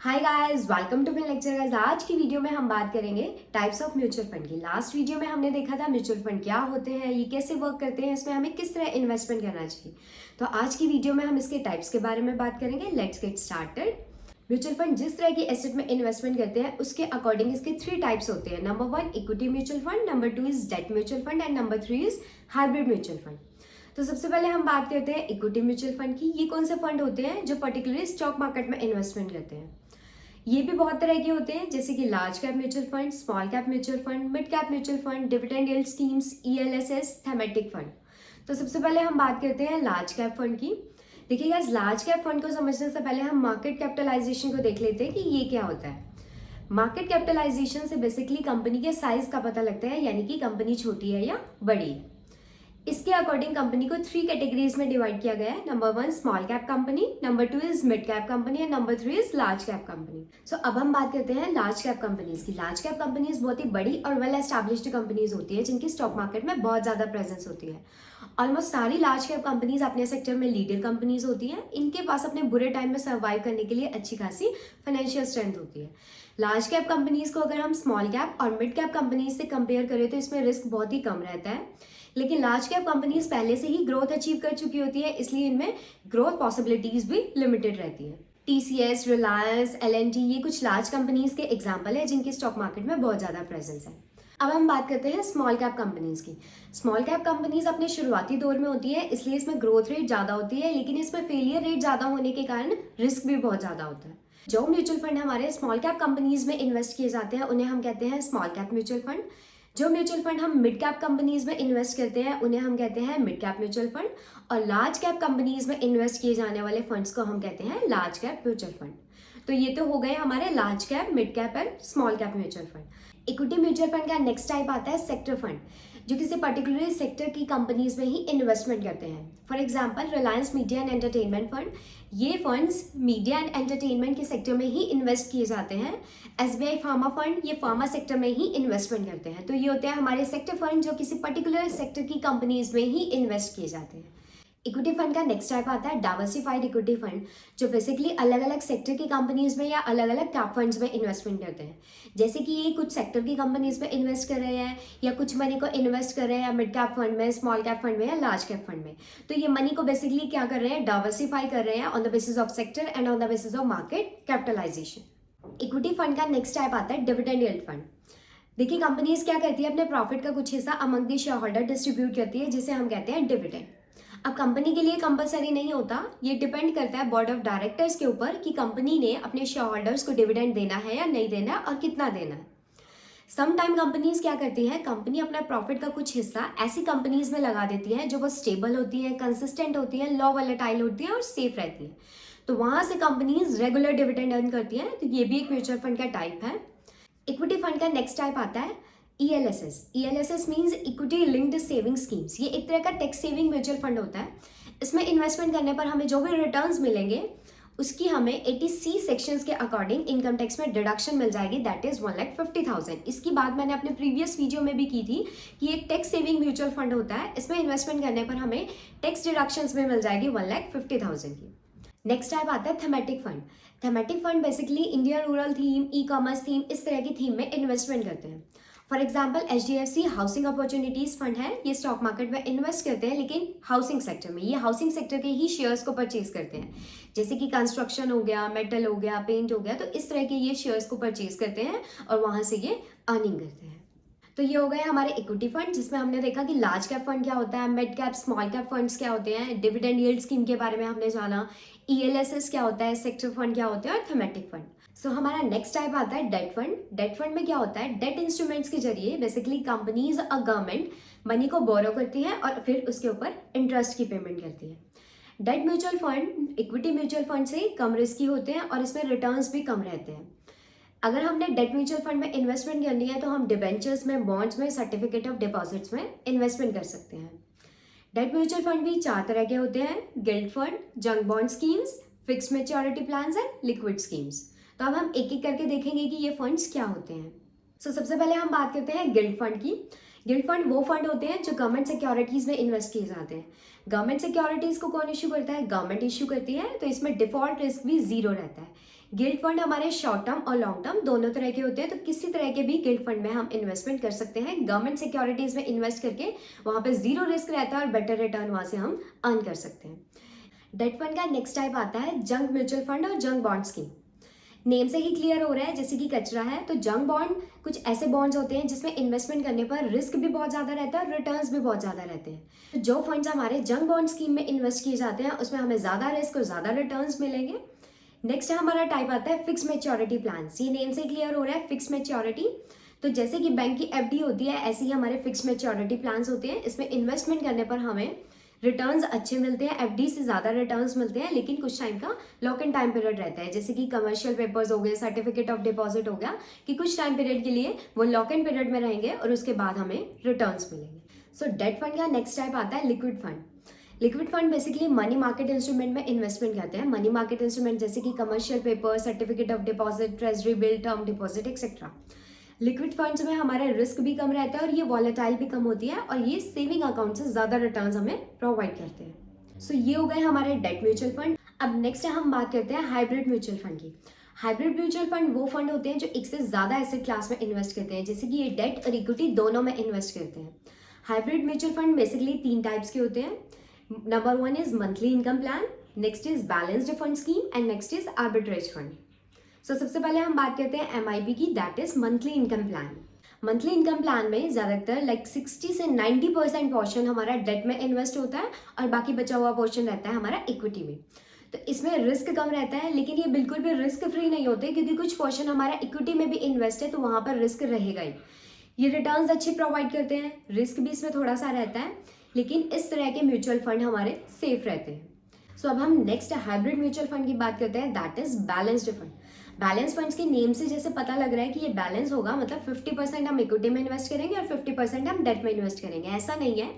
Hi guys, welcome to my lecture guys. आज की video में हम बात करेंगे टाइप्स ऑफ म्यूचुअल फंड की। लास्ट वीडियो में हमने देखा था म्यूचुअल फंड क्या होते हैं, ये कैसे वर्क करते हैं, इसमें हमें किस तरह इन्वेस्टमेंट करना चाहिए। तो आज की वीडियो में हम इसके टाइप्स के बारे में बात करेंगे। Let's get started. Mutual fund जिस तरह की एसेट में इन्वेस्टमेंट करते हैं उसके अकॉर्डिंग इसके 3 टाइप्स होते हैं। Number 1 equity mutual fund, number 2 is debt mutual fund and number 3 is hybrid mutual fund. तो सबसे पहले हम बात करते हैं इक्विटी म्यूचुअल फंड की। ये कौन से फंड होते हैं जो पर्टिकुलरली स्टॉक मार्केट में इन्वेस्टमेंट करते हैं। ये भी बहुत तरह के होते हैं, जैसे कि large cap mutual fund, small cap mutual fund, mid cap mutual fund, dividend yield schemes, ELSS, thematic fund. तो सबसे पहले हम बात करते हैं लार्ज कैप फंड की। देखिए गाइस, लार्ज कैप फंड को समझने से पहले हम मार्केट कैपिटलाइजेशन को देख लेते हैं कि ये क्या होता है। मार्केट कैपिटलाइजेशन से बेसिकली कंपनी के साइज का पता लगता है, यानी कि कंपनी छोटी है या बड़ी है। इसके अकॉर्डिंग कंपनी को 3 कैटेगरीज में डिवाइड किया गया है। Number 1 small cap company, number 2 is mid cap company and number 3 is large cap company. So अब हम बात करते हैं लार्ज कैप कंपनीज की। लार्ज कैप कंपनीज बहुत ही बड़ी और वेल एस्टैब्लिश्ड कंपनीज होती है, जिनकी स्टॉक मार्केट में बहुत ज्यादा प्रेजेंस होती है। ऑलमोस्ट सारी लार्ज कैप कंपनीज अपने सेक्टर में लीडर कंपनीज होती हैं। इनके पास अपने बुरे टाइम में सर्वाइव करने के लिए अच्छी खासी फाइनेंशियल स्ट्रेंथ होती है। लार्ज कैप कंपनीज को अगर हम स्मॉल कैप और मिड कैप कंपनीज से कंपेयर करें तो इसमें रिस्क बहुत ही कम रहता है, लेकिन लार्ज कैप कंपनीज पहले से ही ग्रोथ अचीव कर चुकी होती है, इसलिए इनमें ग्रोथ पॉसिबिलिटीज भी लिमिटेड रहती है। टीसीएस, रिलायंस, एलएनटी, ये कुछ लार्ज कंपनीज के एग्जांपल है जिनकी स्टॉक मार्केट में बहुत ज्यादा प्रेजेंस है। अब हम बात करते हैं स्मॉल कैप कंपनीज की। स्मॉल कैप कंपनीज अपने शुरुआती दौर में होती है, इसलिए इसमें ग्रोथ रेट ज्यादा होती है, लेकिन इसमें फेलियर रेट ज्यादा होने के कारण रिस्क भी बहुत ज्यादा होता है। जो म्यूचुअल फंड हमारे स्मॉल कैप कंपनीज में इन्वेस्ट किए जाते हैं उन्हें हम कहते हैं स्मॉल कैप म्यूचुअल फंड। जो म्यूचुअल फंड हम मिड कैप कंपनीज में इन्वेस्ट करते हैं उन्हें हम कहते हैं मिड कैप म्यूचुअल फंड, और लार्ज कैप कंपनीज में इन्वेस्ट किए जाने वाले फंड्स को हम कहते हैं लार्ज कैप म्यूचुअल फंड। तो ये तो हो गए हमारे large cap, mid cap and small cap mutual fund. Equity mutual fund का नेक्स्ट टाइप आता है सेक्टर फंड, जो किसी पर्टिकुलर सेक्टर की कंपनीज में ही इन्वेस्टमेंट करते हैं। For example Reliance media and entertainment fund, ये फंड्स मीडिया एंड एंटरटेनमेंट के सेक्टर में ही इन्वेस्ट किए जाते हैं। एसबीआई फार्मा फंड, ये फार्मा सेक्टर में ही इन्वेस्टमेंट करते हैं। तो ये होते हैं हमारे सेक्टर फंड जो किसी पर्टिकुलर सेक्टर की कंपनीज में ही इन्वेस्ट किए जाते हैं। इक्विटी फंड का नेक्स्ट टाइप आता है डाइवर्सिफाइड इक्विटी फंड, जो बेसिकली अलग अलग सेक्टर की कंपनीज में या अलग अलग कैप फंड्स में इन्वेस्टमेंट करते हैं। जैसे कि ये कुछ सेक्टर की कंपनीज में इन्वेस्ट कर रहे हैं, या कुछ मनी को इन्वेस्ट कर रहे हैं मिड कैप फंड में, स्मॉल कैप फंड में या लार्ज कैप फंड में। तो ये मनी को बेसिकली क्या कर रहे हैं, डाइवर्सिफाई कर रहे हैं on the basis of sector and on the basis of market capitalisation. Equity fund का नेक्स्ट टाइप आता है डिविडेंड यील्ड फंड। देखिए कंपनीज क्या करती है, अपने प्रॉफिट का कुछ हिस्सा among the shareholder distribute करती है, जिसे हम कहते हैं डिविडेंड। अब कंपनी के लिए कंपलसरी नहीं होता, ये डिपेंड करता है बोर्ड ऑफ डायरेक्टर्स के ऊपर कि कंपनी ने अपने शेयर होल्डर्स को डिविडेंड देना है या नहीं देना है और कितना देना है। सम टाइम कंपनीज क्या करती हैं, कंपनी अपना प्रॉफिट का कुछ हिस्सा ऐसी कंपनीज में लगा देती है जो बहुत स्टेबल होती है, कंसिस्टेंट होती है, लो वॉलेटाइल होती है और सेफ रहती है। तो वहां से कंपनीज रेगुलर डिविडेंड अर्न करती हैं। तो ये भी एक म्यूचुअल फंड का टाइप है। इक्विटी फंड का नेक्स्ट टाइप आता है ELSS। ELSS means equity linked saving schemes. ये एक तरह का टैक्स सेविंग म्यूचुअल फंड होता है। इसमें इन्वेस्टमेंट करने पर हमें जो भी रिटर्न्स मिलेंगे उसकी हमें 80C सेक्शंस के अकॉर्डिंग इनकम टैक्स में डिडक्शन मिल जाएगी, दैट इज 1,50,000। इसकी बात मैंने अपने प्रीवियस वीडियो में भी की थी कि एक टैक्स सेविंग म्यूचुअल फंड होता है, इसमें इन्वेस्टमेंट करने पर हमें टैक्स डिडक्शंस में मिल जाएगी 1,50,000 की। नेक्स्ट टाइप आता है thematic fund. Thematic fund basically Indian rural theme, e commerce theme, इस तरह की थीम में इन्वेस्टमेंट करते हैं। For example HDFC housing opportunities fund है, ये स्टॉक मार्केट में इन्वेस्ट करते हैं लेकिन हाउसिंग सेक्टर में। ये हाउसिंग सेक्टर के ही शेयर्स को परचेज करते हैं, जैसे कि कंस्ट्रक्शन हो गया, मेटल हो गया, पेंट हो गया, तो इस तरह के ये शेयर्स को परचेज करते हैं और वहां से ये अर्निंग करते हैं। तो ये हो गए हमारे इक्विटी फंड, जिसमें हमने देखा कि लार्ज कैप फंड क्या होता है, mid cap small cap funds क्या होते हैं, डिविडेंड यील्ड स्कीम के बारे में हमने जाना, ELSS क्या होता है, सेक्टर फंड क्या होते हैं और थीमेटिक फंड। सो हमारा नेक्स्ट टाइप आता है डेट फंड। डेट फंड में क्या होता है, डेट इंस्ट्रूमेंट्स के जरिए बेसिकली कंपनीज और गवर्नमेंट मनी को बोरो करती है और फिर उसके ऊपर इंटरेस्ट की पेमेंट करती है। Debt mutual fund equity mutual fund से कम रिस्की होते हैं और इसमें रिटर्न्स भी कम रहते हैं। अगर हमने डेट म्यूचुअल फंड में इन्वेस्टमेंट करनी है तो हम डिबेंचर्स में, बॉन्ड्स में, सर्टिफिकेट ऑफ डिपॉजिट्स में इन्वेस्टमेंट कर सकते हैं। डेट म्यूचुअल फंड भी 4 तरह के होते हैं, guild fund, junk bond schemes, fixed maturity plans and liquid schemes. तो अब हम एक एक करके देखेंगे कि ये फंड्स क्या होते हैं। सबसे पहले हम बात करते हैं गिल्ड फंड की। गिल्ड फंड वो फंड होते हैं जो गवर्नमेंट सिक्योरिटीज में इन्वेस्ट किए जाते हैं। गवर्नमेंट सिक्योरिटीज को कौन इश्यू करता है, गवर्नमेंट इश्यू करती है, तो इसमें डिफॉल्ट रिस्क भी जीरो रहता है। गिल्ड फंड हमारे शॉर्ट टर्म और लॉन्ग टर्म दोनों तरह के होते हैं, तो किसी तरह के भी गिल्ड फंड में हम इन्वेस्टमेंट कर सकते हैं। गवर्नमेंट सिक्योरिटीज में इन्वेस्ट करके वहां पे जीरो रिस्क रहता है और बेटर रिटर्न वहां से हम अर्न कर सकते हैं। डेट फंड का नेक्स्ट टाइप आता है जंक म्यूचुअल फंड और जंक बॉन्ड स्कीम। नेम से ही क्लियर हो रहा है जैसे कि कचरा है, तो जंक बॉन्ड कुछ ऐसे बॉन्ड्स होते हैं जिसमें इन्वेस्टमेंट करने पर रिस्क भी बहुत ज़्यादा रहता है और रिटर्न्स भी बहुत ज़्यादा रहते हैं। तो जो फंड्स हमारे जंक बॉन्ड स्कीम में इन्वेस्ट किए जाते हैं उसमें हमें ज़्यादा रिस्क और ज़्यादा रिटर्न्स मिलेंगे। नेक्स्ट हमारा टाइप आता है फिक्स मैच्योरिटी प्लान। ये नेम से क्लियर हो रहा है फिक्स मैच्योरिटी, तो जैसे कि बैंक की एफडी होती है ऐसे ही हमारे फिक्स मैच्योरिटी प्लान्स होते हैं। इसमें इन्वेस्टमेंट करने पर हमें रिटर्न्स अच्छे मिलते हैं, एफडी से ज़्यादा रिटर्न्स मिलते हैं, लेकिन कुछ टाइम का लॉक इन टाइम पीरियड रहता है। जैसे कि कमर्शियल पेपर्स हो गए, सर्टिफिकेट ऑफ डिपॉजिट हो गया, कि कुछ टाइम पीरियड के लिए वो लॉक इन पीरियड में रहेंगे और उसके बाद हमें रिटर्न्स मिलेंगे। सो डेट फंड का नेक्स्ट टाइप आता है liquid fund. Liquid fund basically money market instrument में इन्वेस्टमेंट करते हैं। मनी मार्केट इंस्ट्रूमेंट जैसे कि commercial paper, certificate of deposit, treasury bill, term deposit etcetera. Liquid funds में हमारा रिस्क भी कम रहता है और ये वॉलेटाइल भी कम होती है और ये सेविंग अकाउंट से ज़्यादा रिटर्न्स हमें प्रोवाइड करते हैं। सो ये हो गए हमारे डेट म्यूचुअल फंड। अब नेक्स्ट हम बात करते हैं हाइब्रिड म्यूचुअल फंड की। हाइब्रिड म्यूचुअल फंड वो फंड होते हैं जो एक से ज़्यादा एसेट क्लास में इन्वेस्ट करते हैं, जैसे कि ये डेट और इक्विटी दोनों में इन्वेस्ट करते हैं। Hybrid mutual fund basically 3 types के होते हैं। Number 1 is monthly income plan, next is balanced fund scheme and next is arbitrage fund. So सबसे पहले हम बात करते हैं MIP की, that is monthly income plan. Monthly income plan में ज़्यादातर 60 से 90% पोर्शन हमारा डेट में इन्वेस्ट होता है और बाकी बचा हुआ पोर्शन रहता है हमारा इक्विटी में। तो इसमें रिस्क कम रहता है, लेकिन ये बिल्कुल भी रिस्क फ्री नहीं होते क्योंकि कुछ पोर्शन हमारा इक्विटी में भी इन्वेस्ट है, तो वहाँ पर रिस्क रहेगा ही। ये रिटर्न्स अच्छे प्रोवाइड करते हैं, रिस्क भी इसमें थोड़ा सा रहता है, लेकिन इस तरह के म्यूचुअल फंड हमारे सेफ रहते हैं। सो अब हम नेक्स्ट हाइब्रिड म्यूचुअल फंड की बात करते हैं, that is balanced fund. Balance funds के नेम से जैसे पता लग रहा है कि ये बैलेंस होगा, मतलब 50% हम इक्विटी में इन्वेस्ट करेंगे और 50% हम डेट में इन्वेस्ट करेंगे। ऐसा नहीं है,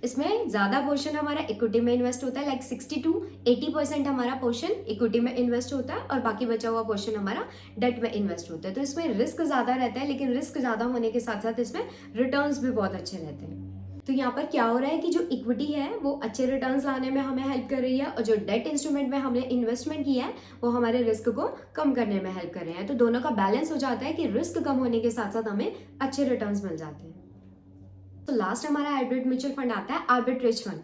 इसमें ज़्यादा पोर्शन हमारा इक्विटी में इन्वेस्ट होता है, 60 to 80% हमारा पोर्शन इक्विटी में इन्वेस्ट होता है और बाकी बचा हुआ पोर्शन हमारा डेट में इन्वेस्ट होता है। तो इसमें रिस्क ज़्यादा रहता है, लेकिन रिस्क ज़्यादा होने के साथ साथ इसमें रिटर्न्स भी बहुत अच्छे रहते हैं। तो यहाँ पर क्या हो रहा है कि जो इक्विटी है वो अच्छे रिटर्न्स लाने में हमें हेल्प कर रही है और जो डेट इंस्ट्रूमेंट में हमने इन्वेस्टमेंट किया है वो हमारे रिस्क को कम करने में हेल्प कर रहे हैं। तो दोनों का बैलेंस हो जाता है कि रिस्क कम होने के साथ साथ हमें अच्छे रिटर्न्स मिल जाते हैं। तो लास्ट हमारा हाइब्रिड म्यूचुअल फंड आता है आर्बिट्रेज फंड।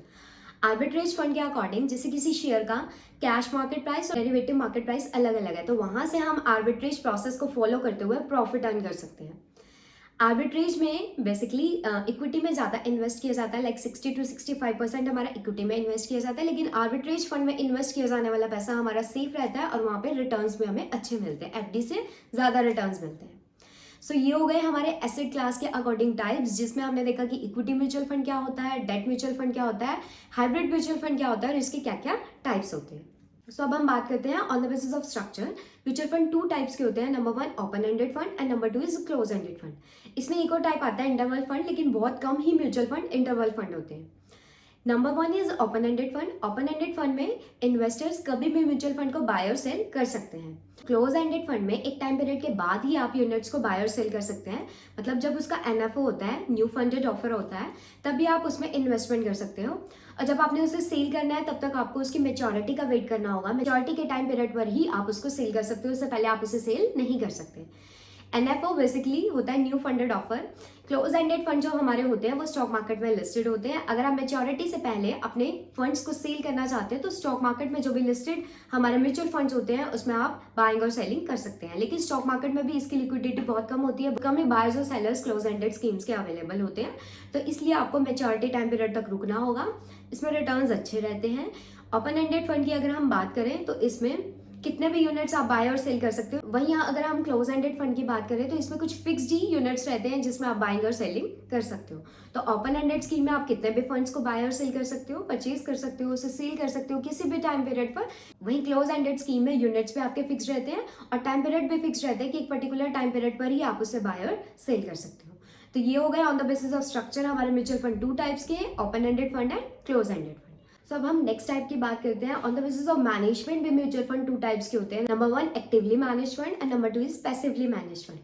आर्बिट्रेज फंड के अकॉर्डिंग जैसे किसी शेयर का कैश मार्केट प्राइस और डेरिवेटिव मार्केट प्राइस अलग अलग है, तो वहां से हम आर्बिट्रेज प्रोसेस को फॉलो करते हुए प्रॉफिट अर्न कर सकते हैं। आर्बिट्रेज में बेसिकली इक्विटी में ज़्यादा इन्वेस्ट किया जाता है, 60 to 65% हमारा इक्विटी में इन्वेस्ट किया जाता है, लेकिन आर्बिट्रेज फंड में इन्वेस्ट किया जाने वाला पैसा हमारा सेफ रहता है और वहाँ पे रिटर्न्स भी हमें अच्छे मिलते हैं, एफडी से ज़्यादा रिटर्न्स मिलते हैं। सो ये हो गए हमारे एसेट क्लास के अकॉर्डिंग टाइप्स, जिसमें हमने देखा कि इक्विटी म्यूचुअल फंड क्या होता है, डेट म्यूचुअल फंड क्या होता है, हाइब्रिड म्यूचुअल फंड क्या होता है और इसके क्या क्या टाइप्स होते हैं। सो अब हम बात करते हैं on the basis of structure. Mutual fund 2 types के होते हैं, number 1 open ended fund and number 2 is close ended fund. इसमें एक और टाइप आता है इंटरवल फंड, लेकिन बहुत कम ही म्यूचुअल फंड इंटरवल फंड होते हैं। Number 1 is open ended fund. Open ended fund में इन्वेस्टर्स कभी भी म्यूचुअल फंड को बाय और सेल कर सकते हैं। क्लोज एंडेड फंड में एक टाइम पीरियड के बाद ही आप यूनिट्स को बाय और सेल कर सकते हैं, मतलब जब उसका NFO होता है, न्यू फंडेड ऑफर होता है, तभी आप उसमें इन्वेस्टमेंट कर सकते हो और जब आपने उसे सेल करना है तब तक आपको उसकी मेच्योरिटी का वेट करना होगा। मेच्योरिटी के टाइम पीरियड पर ही आप उसको सेल कर सकते हो, उससे पहले आप उसे सेल नहीं कर सकते। NFO बेसिकली होता है new funded offer. Close ended fund जो हमारे होते हैं वो स्टॉक मार्केट में लिस्टेड होते हैं। अगर आप मेच्योरिटी से पहले अपने फंड्स को सेल करना चाहते हैं तो स्टॉक मार्केट में जो भी लिस्टेड हमारे म्यूचुअल फंड्स होते हैं उसमें आप बाइंग और सेलिंग कर सकते हैं, लेकिन स्टॉक मार्केट में भी इसकी लिक्विडिटी बहुत कम होती है, कम ही बायर्स और सेलर्स क्लोज एंडेड स्कीम्स के अवेलेबल होते हैं, तो इसलिए आपको मेच्योरिटी टाइम पीरियड तक रुकना होगा। इसमें रिटर्न्स अच्छे रहते हैं। ओपन एंडेड फंड की अगर हम बात करें तो इसमें कितने भी यूनिट्स आप बाय और सेल कर सकते हो। वहीं अगर हम क्लोज एंडेड फंड की बात करें तो इसमें कुछ फिक्स्ड ही यूनिट्स रहते हैं जिसमें आप बाइंग और सेलिंग कर सकते हो। तो ओपन एंडेड स्कीम में आप कितने भी फंड्स को बाय और सेल कर सकते हो, परचेज कर सकते हो, उसे सेल कर सकते हो किसी भी टाइम पीरियड पर। वहीं क्लोज एंडेड स्कीम में यूनिट्स भी आपके फिक्स रहते हैं और टाइम पीरियड भी फिक्स रहते हैं कि एक पर्टिकुलर टाइम पीरियड पर ही आप उसे बाय और सेल कर सकते हो। तो ये हो गए on the basis of structure हमारे म्यूचुअल फंड 2 टाइप्स के, open ended fund and close ended fund. So अब हम नेक्स्ट टाइप की बात करते हैं। On the basis of management भी म्यूचुअल फंड 2 टाइप्स के होते हैं। Number 1 actively manage fund and number 2 is passively manage fund.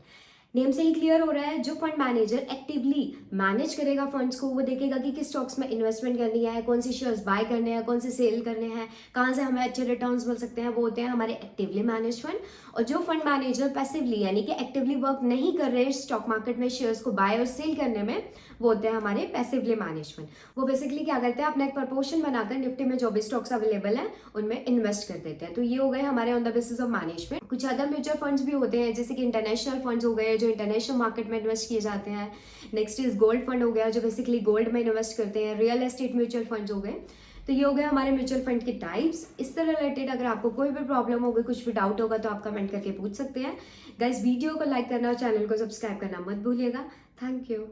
Name से ही क्लियर हो रहा है, जो फंड मैनेजर एक्टिवली मैनेज करेगा फंड्स को, वो देखेगा कि किस स्टॉक्स में इन्वेस्टमेंट करनी है, कौन से शेयर्स बाय करने हैं, कौन से सेल करने हैं, कहाँ से हमें अच्छे रिटर्न्स मिल सकते हैं, वो होते हैं हमारे एक्टिवली मैनेज फंड। और जो फंड मैनेजर पैसिवली यानी कि एक्टिवली वर्क नहीं कर रहे स्टॉक मार्केट में शेयर्स को बाय और सेल करने में, वो होते हैं हमारे पैसिवली मैनेज फंड। वो बेसिकली क्या करते हैं, अपना एक प्रपोर्शन बनाकर निफ्टी में जो भी स्टॉक्स अवेलेबल हैं उनमें इन्वेस्ट कर देते हैं। तो ये हो गए हमारे on the basis of management. कुछ अदर म्यूचुअल फंड्स भी होते हैं, जैसे कि इंटरनेशनल फंड्स हो गए जो इंटरनेशनल मार्केट में इन्वेस्ट किए जाते हैं। नेक्स्ट इज गोल्ड फंड हो गया जो बेसिकली गोल्ड में इन्वेस्ट करते हैं। रियल एस्टेट म्यूचुअल फंड्स हो गए। तो ये हो गए हमारे म्यूचुअल फंड के टाइप्स। इससे रिलेटेड अगर आपको कोई भी प्रॉब्लम होगी, कुछ भी डाउट होगा, तो आप कमेंट करके पूछ सकते हैं। गाइस, वीडियो को लाइक करना और चैनल को सब्सक्राइब करना मत भूलिएगा। Thank you.